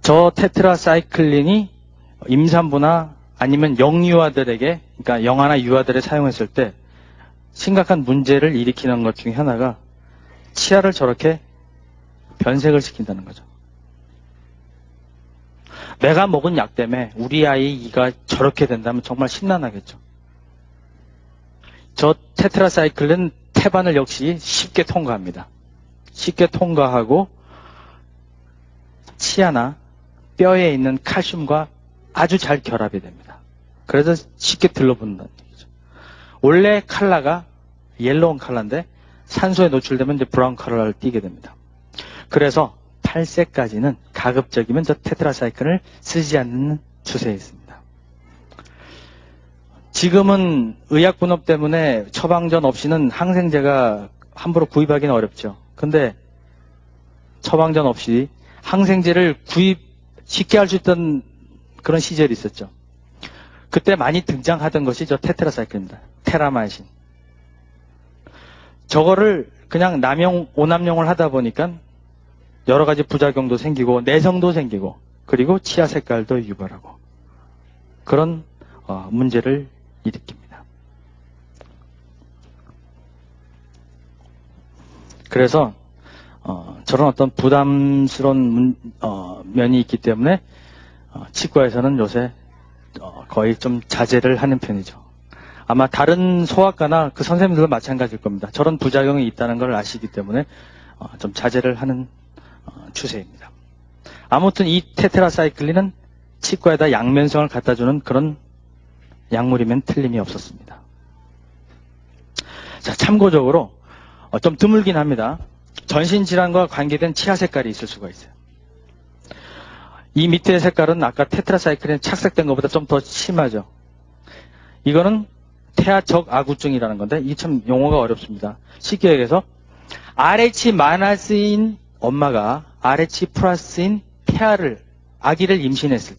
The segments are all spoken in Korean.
저 테트라사이클린이 임산부나 아니면 영유아들에게, 그러니까 영아나 유아들에 사용했을 때 심각한 문제를 일으키는 것 중에 하나가 치아를 저렇게 변색을 시킨다는 거죠. 내가 먹은 약 때문에 우리 아이 이가 저렇게 된다면 정말 심란하겠죠. 저 테트라사이클린 태반을 역시 쉽게 통과합니다. 쉽게 통과하고 치아나 뼈에 있는 칼슘과 아주 잘 결합이 됩니다. 그래서 쉽게 들러붙는다는 얘기죠. 원래 컬러가 옐로운 컬러인데 산소에 노출되면 이제 브라운 컬러를 띠게 됩니다. 그래서 8세까지는 가급적이면 저 테트라사이클을 쓰지 않는 추세에 있습니다. 지금은 의약분업 때문에 처방전 없이는 항생제가 함부로 구입하기는 어렵죠. 근데 처방전 없이 항생제를 구입 쉽게 할 수 있던 그런 시절이 있었죠. 그때 많이 등장하던 것이 저 테트라사이클입니다. 테라마이신. 저거를 그냥 오남용을 하다 보니까 여러 가지 부작용도 생기고 내성도 생기고 그리고 치아 색깔도 유발하고 그런 문제를 일으킵니다. 그래서 저런 어떤 부담스러운 면이 있기 때문에 치과에서는 요새 거의 좀 자제를 하는 편이죠. 아마 다른 소아과나 그 선생님들도 마찬가지일 겁니다. 저런 부작용이 있다는 걸 아시기 때문에 좀 자제를 하는 추세입니다. 아무튼 이 테트라사이클린은 치과에다 양면성을 갖다주는 그런 약물이면 틀림이 없었습니다. 자, 참고적으로 좀 드물긴 합니다. 전신질환과 관계된 치아 색깔이 있을 수가 있어요. 이 밑에 색깔은 아까 테트라사이클린 착색된 것보다 좀 더 심하죠. 이거는 태아적아구증이라는 건데 이 참 용어가 어렵습니다. 쉽게 얘기해서 RH 마이너스인 엄마가 RH 플러스인 아기를 임신했을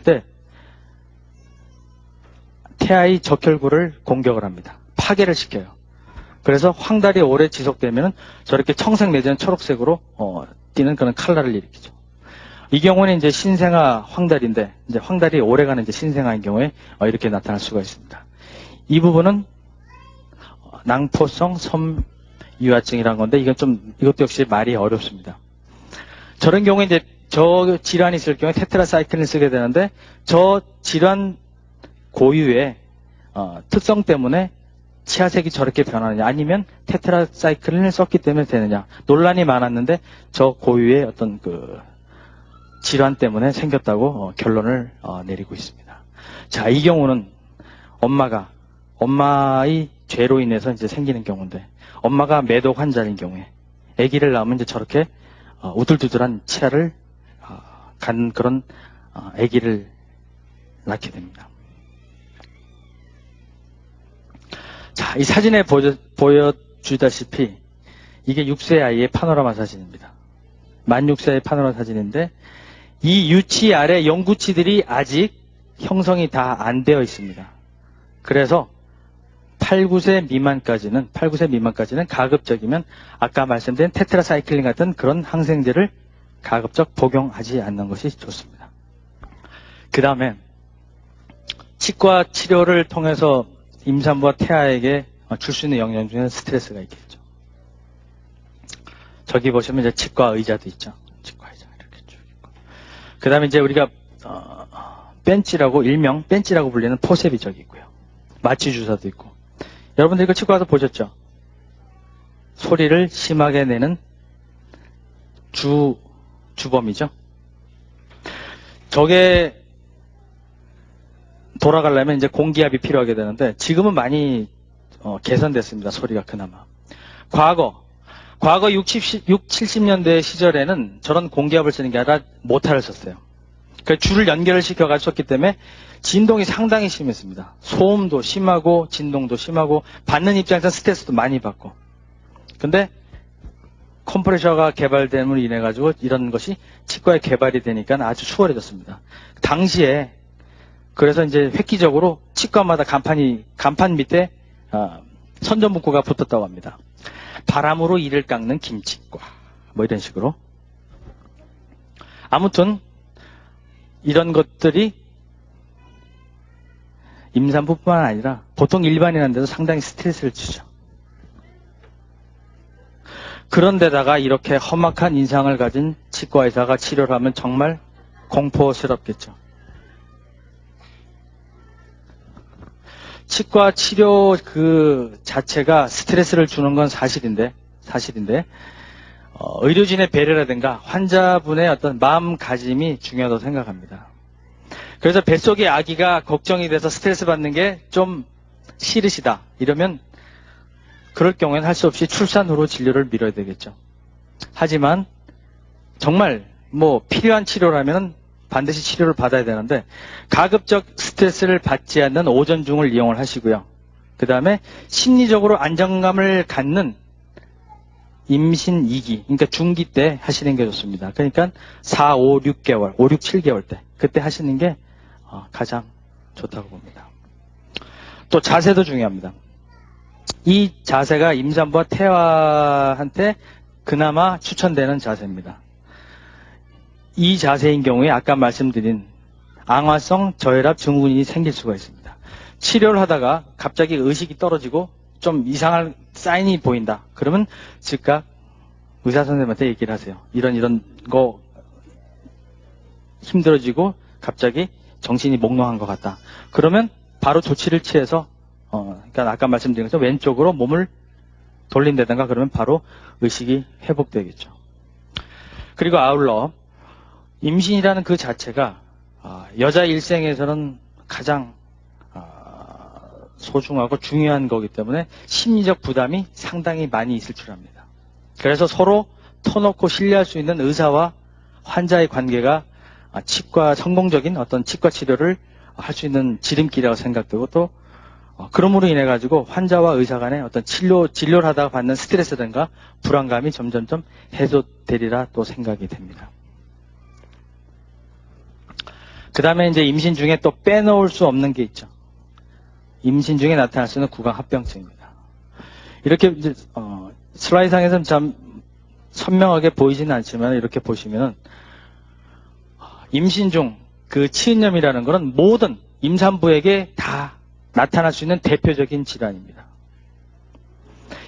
때 태아의 적혈구를 공격을 합니다. 파괴를 시켜요. 그래서 황달이 오래 지속되면 저렇게 청색 내지는 초록색으로 띄는 그런 컬러를 일으키죠. 이 경우는 이제 신생아 황달인데 이제 황달이 오래가는 이제 신생아인 경우에 이렇게 나타날 수가 있습니다. 이 부분은 낭포성 섬유화증이라는 건데 이것도 역시 말이 어렵습니다. 저런 경우에 이제 저 질환이 있을 경우에 테트라사이클린을 쓰게 되는데 저 질환 고유의 특성 때문에 치아색이 저렇게 변하느냐 아니면 테트라사이클린을 썼기 때문에 되느냐 논란이 많았는데 저 고유의 어떤 그 질환 때문에 생겼다고 결론을 내리고 있습니다. 자, 이 경우는 엄마의 죄로 인해서 이제 생기는 경우인데 엄마가 매독 환자인 경우에 아기를 낳으면 이제 저렇게 우둘두둘한 치아를 간 그런 아기를 낳게 됩니다. 자, 이 사진에 보여주다시피 이게 6세 아이의 파노라마 사진입니다. 만 6세의 파노라마 사진인데 이 유치 아래 영구치들이 아직 형성이 다 안 되어 있습니다. 그래서 8, 9세 미만까지는 가급적이면 아까 말씀드린 테트라사이클린 같은 그런 항생제를 가급적 복용하지 않는 것이 좋습니다. 그 다음에 치과 치료를 통해서 임산부와 태아에게 줄 수 있는 영향 중에 스트레스가 있겠죠. 저기 보시면 이제 치과 의자도 있죠. 치과 의자 이렇게 쭉 있고. 그 다음에 이제 우리가 일명 벤치라고 불리는 포셉이 저기 있고요. 마취 주사도 있고. 여러분들 이거 치과 가서 보셨죠? 소리를 심하게 내는 주범이죠. 저게 돌아가려면 이제 공기압이 필요하게 되는데 지금은 많이 개선됐습니다. 소리가 그나마. 과거 60, 70년대 시절에는 저런 공기압을 쓰는 게 아니라 모타를 썼어요. 그 줄을 연결을 시켜가지고 썼기 때문에 진동이 상당히 심했습니다. 소음도 심하고 진동도 심하고 받는 입장에서 스트레스도 많이 받고. 근데 컴프레셔가 개발됨으로 인해 가지고 이런 것이 치과에 개발이 되니까 아주 수월해졌습니다. 당시에 그래서 이제 획기적으로 치과마다 간판 밑에 선전 문구가 붙었다고 합니다. 바람으로 이를 깎는 김치과 뭐 이런 식으로. 아무튼 이런 것들이 임산부뿐만 아니라 보통 일반인한테도 상당히 스트레스를 주죠. 그런데다가 이렇게 험악한 인상을 가진 치과 의사가 치료를 하면 정말 공포스럽겠죠. 치과 치료 그 자체가 스트레스를 주는 건 사실인데 의료진의 배려라든가 환자분의 어떤 마음가짐이 중요하다고 생각합니다. 그래서 뱃속의 아기가 걱정이 돼서 스트레스 받는 게 좀 싫으시다 이러면 그럴 경우에는 할 수 없이 출산 후로 진료를 미뤄야 되겠죠. 하지만 정말 필요한 치료라면 반드시 치료를 받아야 되는데 가급적 스트레스를 받지 않는 오전 중을 이용을 하시고요. 그 다음에 심리적으로 안정감을 갖는 임신 2기, 그러니까 중기 때 하시는 게 좋습니다. 그러니까 4, 5, 6개월, 5, 6, 7개월 때 그때 하시는 게 가장 좋다고 봅니다. 또 자세도 중요합니다. 이 자세가 임산부와 태아한테 그나마 추천되는 자세입니다. 이 자세인 경우에 아까 말씀드린 앙화성 저혈압 증후군이 생길 수가 있습니다. 치료를 하다가 갑자기 의식이 떨어지고 좀 이상한 사인이 보인다. 그러면 즉각 의사 선생님한테 얘기를 하세요. 이런 거 힘들어지고 갑자기 정신이 몽롱한 것 같다. 그러면 바로 조치를 취해서 그러니까 아까 말씀드린 것처럼 왼쪽으로 몸을 돌린다든가 그러면 바로 의식이 회복되겠죠. 그리고 아울러 임신이라는 그 자체가 여자 일생에서는 가장 소중하고 중요한 거기 때문에 심리적 부담이 상당히 많이 있을 줄 압니다. 그래서 터놓고 신뢰할 수 있는 의사와 환자의 관계가 성공적인 어떤 치과 치료를 할 수 있는 지름길이라고 생각되고 또 그러므로 인해 가지고 환자와 의사 간의 어떤 진료를 하다가 받는 스트레스든가 불안감이 점점점 해소되리라 또 생각이 됩니다. 그 다음에 이제 임신 중에 또 빼놓을 수 없는 게 있죠. 임신 중에 나타날 수 있는 구강합병증입니다. 이렇게 이제 슬라이드상에서는 참 선명하게 보이지는 않지만 이렇게 보시면은 임신 중 그 치은염이라는 것은 모든 임산부에게 다 나타날 수 있는 대표적인 질환입니다.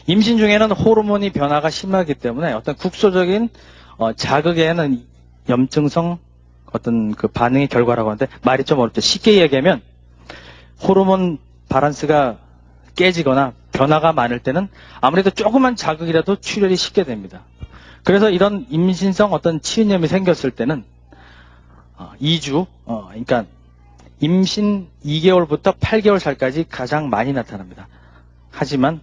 임신 중에는 호르몬이 변화가 심하기 때문에 어떤 국소적인 자극에는 염증성 어떤 그 반응의 결과라고 하는데 말이 좀 어렵죠. 쉽게 얘기하면 호르몬 밸런스가 깨지거나 변화가 많을 때는 아무래도 조그만 자극이라도 출혈이 쉽게 됩니다. 그래서 이런 임신성 어떤 치은염이 생겼을 때는 2주, 그러니까 임신 2개월부터 8개월 살까지 가장 많이 나타납니다. 하지만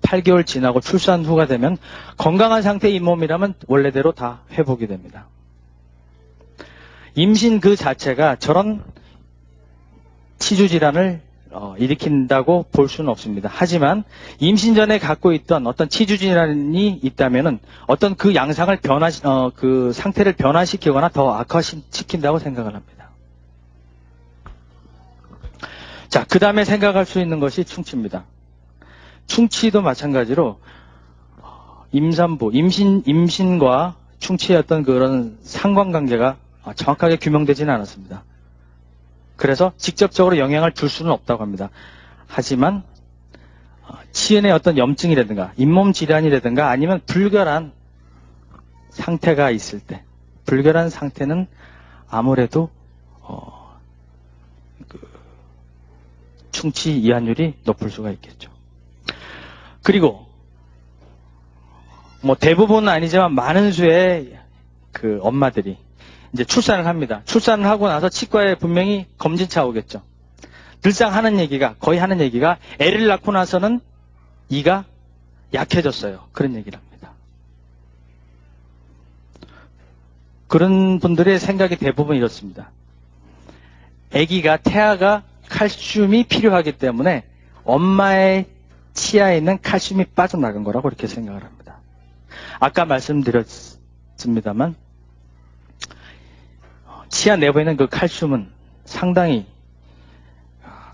8개월 지나고 출산 후가 되면 건강한 상태의 잇몸이라면 원래대로 다 회복이 됩니다. 임신 그 자체가 저런 치주질환을 일으킨다고 볼 수는 없습니다. 하지만 임신 전에 갖고 있던 어떤 치주질환이 있다면은 어떤 그 양상을 그 상태를 변화시키거나 더 악화시킨다고 생각을 합니다. 자, 그 다음에 생각할 수 있는 것이 충치입니다. 충치도 마찬가지로 임신과 충치의 어떤 그런 상관관계가 정확하게 규명되지는 않았습니다. 그래서 직접적으로 영향을 줄 수는 없다고 합니다. 하지만 치은의 어떤 염증이라든가 잇몸 질환이라든가 아니면 불결한 상태가 있을 때 불결한 상태는 아무래도 충치 이완율이 높을 수가 있겠죠. 그리고 대부분은 아니지만 많은 수의 그 엄마들이 이제 출산을 합니다. 출산을 하고 나서 치과에 분명히 검진차 오겠죠. 늘상 거의 하는 얘기가 애를 낳고 나서는 이가 약해졌어요. 그런 얘기를 합니다. 그런 분들의 생각이 대부분 이렇습니다. 태아가 칼슘이 필요하기 때문에 엄마의 치아에 있는 칼슘이 빠져나간 거라고 이렇게 생각을 합니다. 아까 말씀드렸습니다만 치아 내부에 있는 그 칼슘은 상당히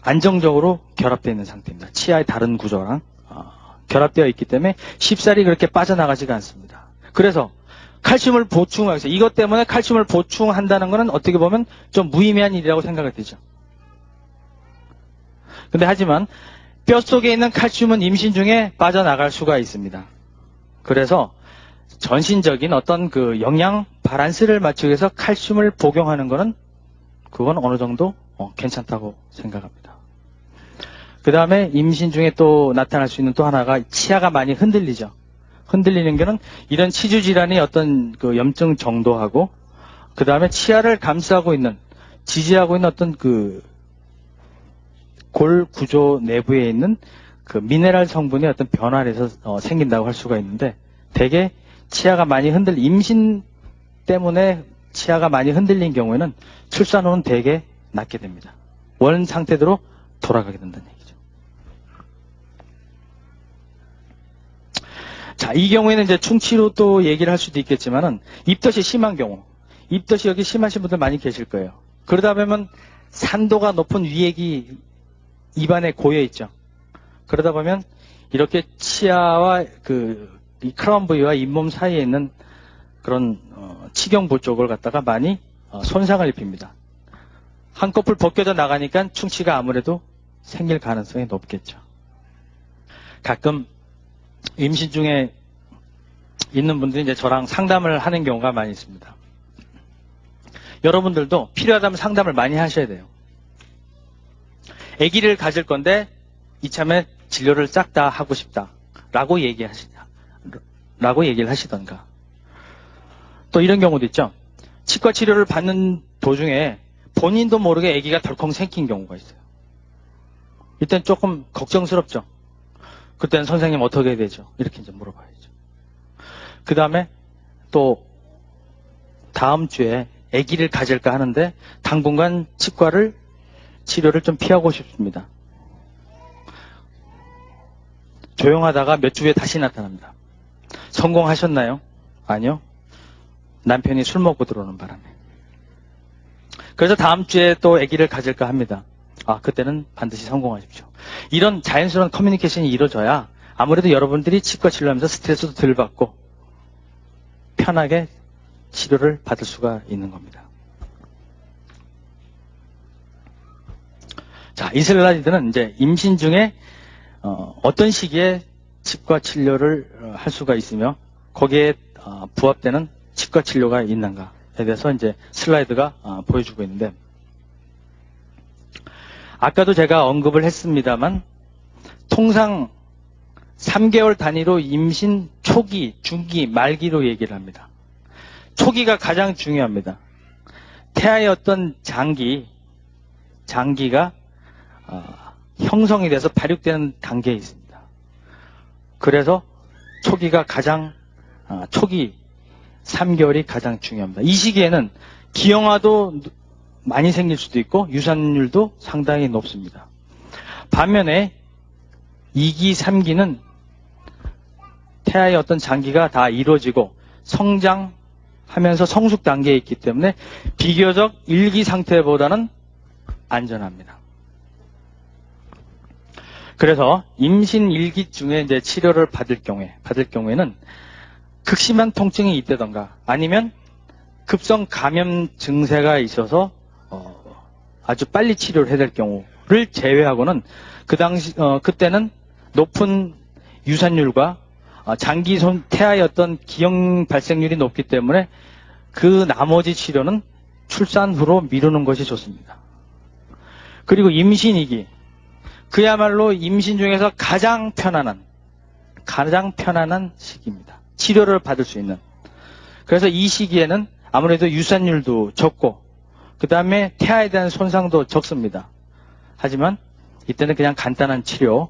안정적으로 결합되어 있는 상태입니다. 치아의 다른 구조랑 결합되어 있기 때문에 쉽사리 그렇게 빠져나가지가 않습니다. 그래서 칼슘을 보충하기 위해서, 이것 때문에 칼슘을 보충한다는 것은 어떻게 보면 좀 무의미한 일이라고 생각이 되죠. 근데 하지만 뼛속에 있는 칼슘은 임신 중에 빠져나갈 수가 있습니다. 그래서 전신적인 어떤 그 영양 밸런스를 맞추기 위해서 칼슘을 복용하는 것은 그건 어느 정도 괜찮다고 생각합니다. 그 다음에 임신 중에 또 나타날 수 있는 또 하나가 치아가 많이 흔들리죠. 흔들리는 게는 이런 치주 질환의 어떤 그 염증 정도하고 그 다음에 치아를 감싸고 있는, 지지하고 있는 어떤 그 골 구조 내부에 있는 그 미네랄 성분의 어떤 변화에서 생긴다고 할 수가 있는데, 대개 치아가 많이 임신 때문에 치아가 많이 흔들린 경우에는 출산 후는 대개 낫게 됩니다. 원 상태대로 돌아가게 된다는 얘기죠. 자, 이 경우에는 이제 충치로 또 얘기를 할 수도 있겠지만은, 입덧이 심한 경우, 입덧이 여기 심하신 분들 많이 계실 거예요. 그러다 보면 산도가 높은 위액이 입안에 고여 있죠. 그러다 보면 이렇게 치아와 이 크라운 부위와 잇몸 사이에 있는 그런 치경부 쪽을 갖다가 많이 손상을 입힙니다. 한꺼풀 벗겨져 나가니까 충치가 아무래도 생길 가능성이 높겠죠. 가끔 임신 중에 있는 분들이 이제 저랑 상담을 하는 경우가 많이 있습니다. 여러분들도 필요하다면 상담을 많이 하셔야 돼요. 아기를 가질 건데 이참에 진료를 싹 다 하고 싶다라고 얘기를 하시던가. 또 이런 경우도 있죠. 치과 치료를 받는 도중에 본인도 모르게 아기가 덜컹 생긴 경우가 있어요. 이땐 조금 걱정스럽죠. 그때는 선생님 어떻게 해야 되죠? 이렇게 이제 물어봐야죠. 그 다음에 또 다음 주에 아기를 가질까 하는데 당분간 치료를 좀 피하고 싶습니다. 조용하다가 몇 주 후에 다시 나타납니다. 성공하셨나요? 아니요. 남편이 술 먹고 들어오는 바람에. 그래서 다음 주에 또 아기를 가질까 합니다. 그때는 반드시 성공하십시오. 이런 자연스러운 커뮤니케이션이 이루어져야 아무래도 여러분들이 치과 치료하면서 스트레스도 덜 받고 편하게 치료를 받을 수가 있는 겁니다. 자, 이 슬라이드는 이제 임신 중에 어떤 시기에 치과 치료를 할 수가 있으며 거기에 부합되는 치과 치료가 있는가에 대해서 이제 슬라이드가 보여주고 있는데, 아까도 제가 언급을 했습니다만 통상 3개월 단위로 임신 초기, 중기, 말기로 얘기를 합니다. 초기가 가장 중요합니다. 태아의 어떤 장기가 형성이 돼서 발육되는 단계에 있습니다. 그래서 초기가 초기 3개월이 가장 중요합니다. 이 시기에는 기형아도 많이 생길 수도 있고 유산율도 상당히 높습니다. 반면에 2기, 3기는 태아의 어떤 장기가 다 이루어지고 성장하면서 성숙 단계에 있기 때문에 비교적 1기 상태보다는 안전합니다. 그래서 임신 1기 중에 이제 치료를 받을 경우에는 극심한 통증이 있다던가 아니면 급성 감염 증세가 있어서 아주 빨리 치료를 해야 될 경우를 제외하고는 그때는 높은 유산율과 장기 태아의 어떤 기형 발생률이 높기 때문에 그 나머지 치료는 출산 후로 미루는 것이 좋습니다. 그리고 임신 2기, 그야말로 임신 중에서 가장 편안한 시기입니다. 치료를 받을 수 있는. 그래서 이 시기에는 아무래도 유산율도 적고 그 다음에 태아에 대한 손상도 적습니다. 하지만 이때는 그냥 간단한 치료,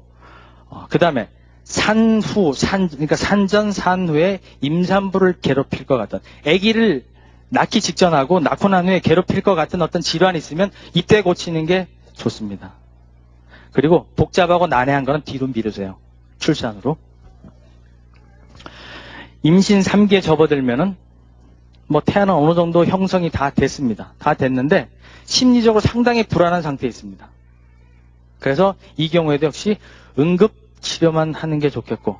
그 다음에 그러니까 산전 산후에 임산부를 괴롭힐 것 같은, 아기를 낳기 직전하고 낳고 난 후에 괴롭힐 것 같은 어떤 질환이 있으면 이때 고치는 게 좋습니다. 그리고 복잡하고 난해한 거는 뒤로 미루세요. 출산으로. 임신 3기에 접어들면은 태아는 어느 정도 형성이 다 됐습니다. 다 됐는데 심리적으로 상당히 불안한 상태에 있습니다. 그래서 이 경우에도 역시 응급 치료만 하는 게 좋겠고,